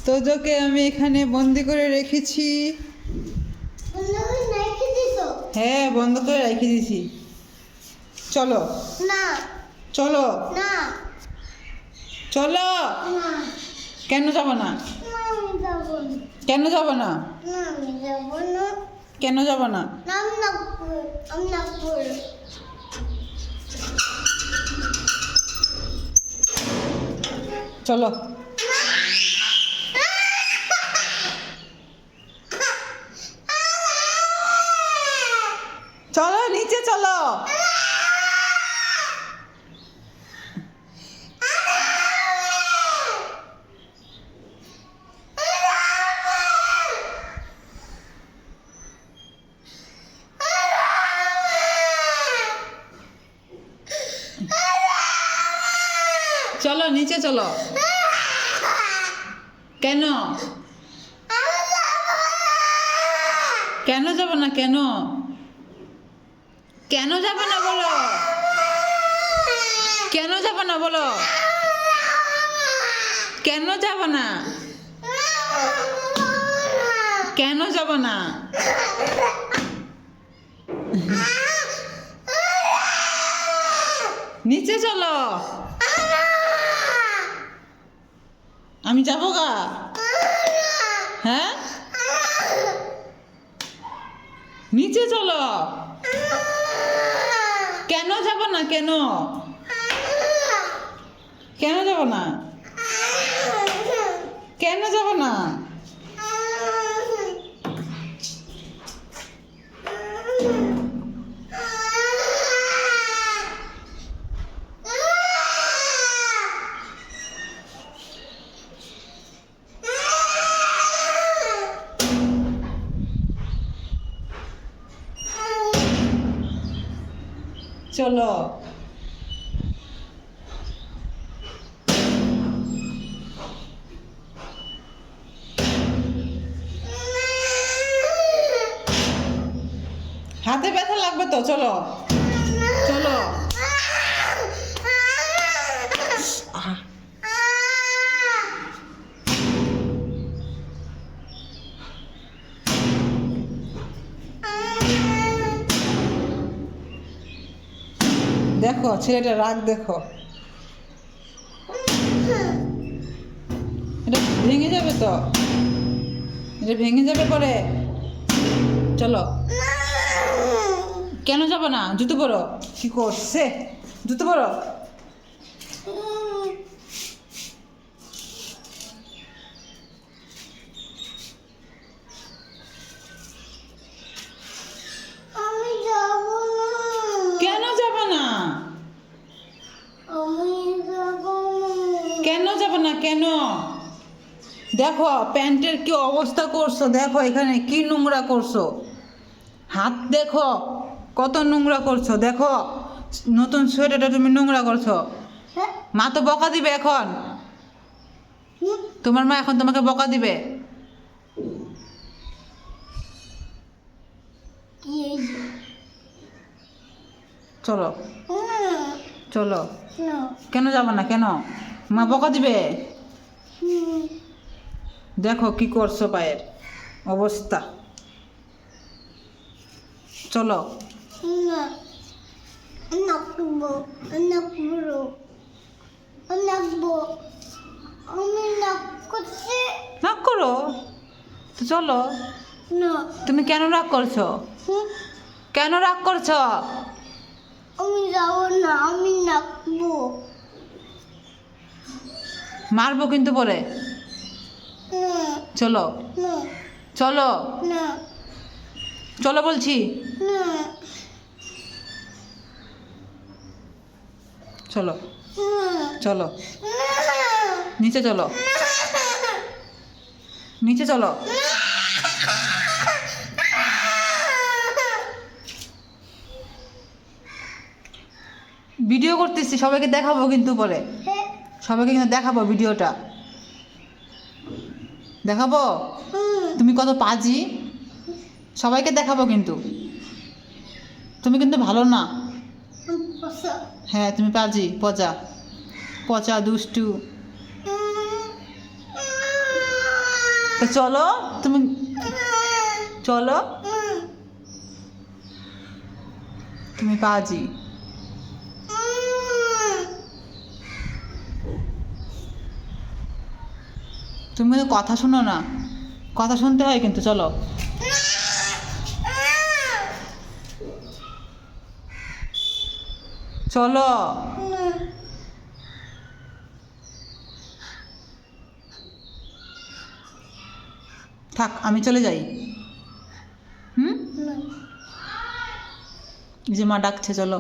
তোজোকে আমি এখানে বন্দি করে রেখেছি। হ্যাঁ, বন্ধ করে রেখে দিয়েছি। চলো না চলো না চলো। না কেন যাব না? আমি যাব না। কেন যাব না? না আমি যাব না। কেন যাব না? আমি নাগপুর। আমি নাগপুর। চলো চলো নিচে চলো। চলো নিচে চলো। কেন? কেন যাব না? কেন কেন যাব না বলো? কেন যাব না বলো? কেন যাব না? কেন যাব না? নিচে চলো। আমি যাবো গা। হ্যাঁ, নিচে চলো। কেন যাব না? কেন কেন যাব না? কেন যাব না? চলো হাতে ব্যথা লাগবে তো। চলো চলো। আহ, দেখো ছেলেটা রাগ দেখো। এটা ভেঙে যাবে তো। এটা ভেঙে যাবে পরে। চলো। কেন যাব না? জুতো পরো। কি করছে? জুতো পরো। আমি যাব না। কেন যাব না? আমি যাব না। কেন যাব না? কেন? দেখো প্যান্টের কি অবস্থা করছো। দেখো এখানে কি নোংরা করছো। হাত দেখো কত নোংরা করছো। দেখো নতুন সোয়েটারটা তুমি নোংরা করছো। হ্যাঁ? মা তো বকা দিবে এখন। তোমার মা এখন তোমাকে বকা দিবে। কি এই যে? চলো না চলো। না। কেন যাব না? কেন? মা বকা দিবে। হুম। দেখো কি করছো পায়ের অবস্থা। চলো না নাকবো নাকবো নাকবো। আমি নাক করছি রাগ করো তো। চলো। না। তুমি কেন রাগ করছো? হুম? কেন রাগ করছো? আমি যাব না। আমি নাকবো মারবো কিন্তু পরে। না চলো না চলো না চলো বলছি। না চলো না চলো না নিচে চলো। নিচে চলো। ভিডিও করতেছি, সবাইকে দেখাবো কিন্তু পরে। হ্যাঁ। সবাইকে কিন্তু দেখাবো ভিডিওটা। দেখাবো হুম। তুমি কত পাজি। সবাইকে দেখাবো কিন্তু। তুমি কিন্তু ভালো না। বসো। হ্যাঁ তুমি পাজি, পচা পচা দুষ্টু। তো চলো তুমি চলো তুমি পাজি তুমি কিন্তু কথা শোনো না কথা শুনতে হয় কিন্তু চলো চলো থাক আমি চলে যাই হুম এই যে মা ডাকছে চলো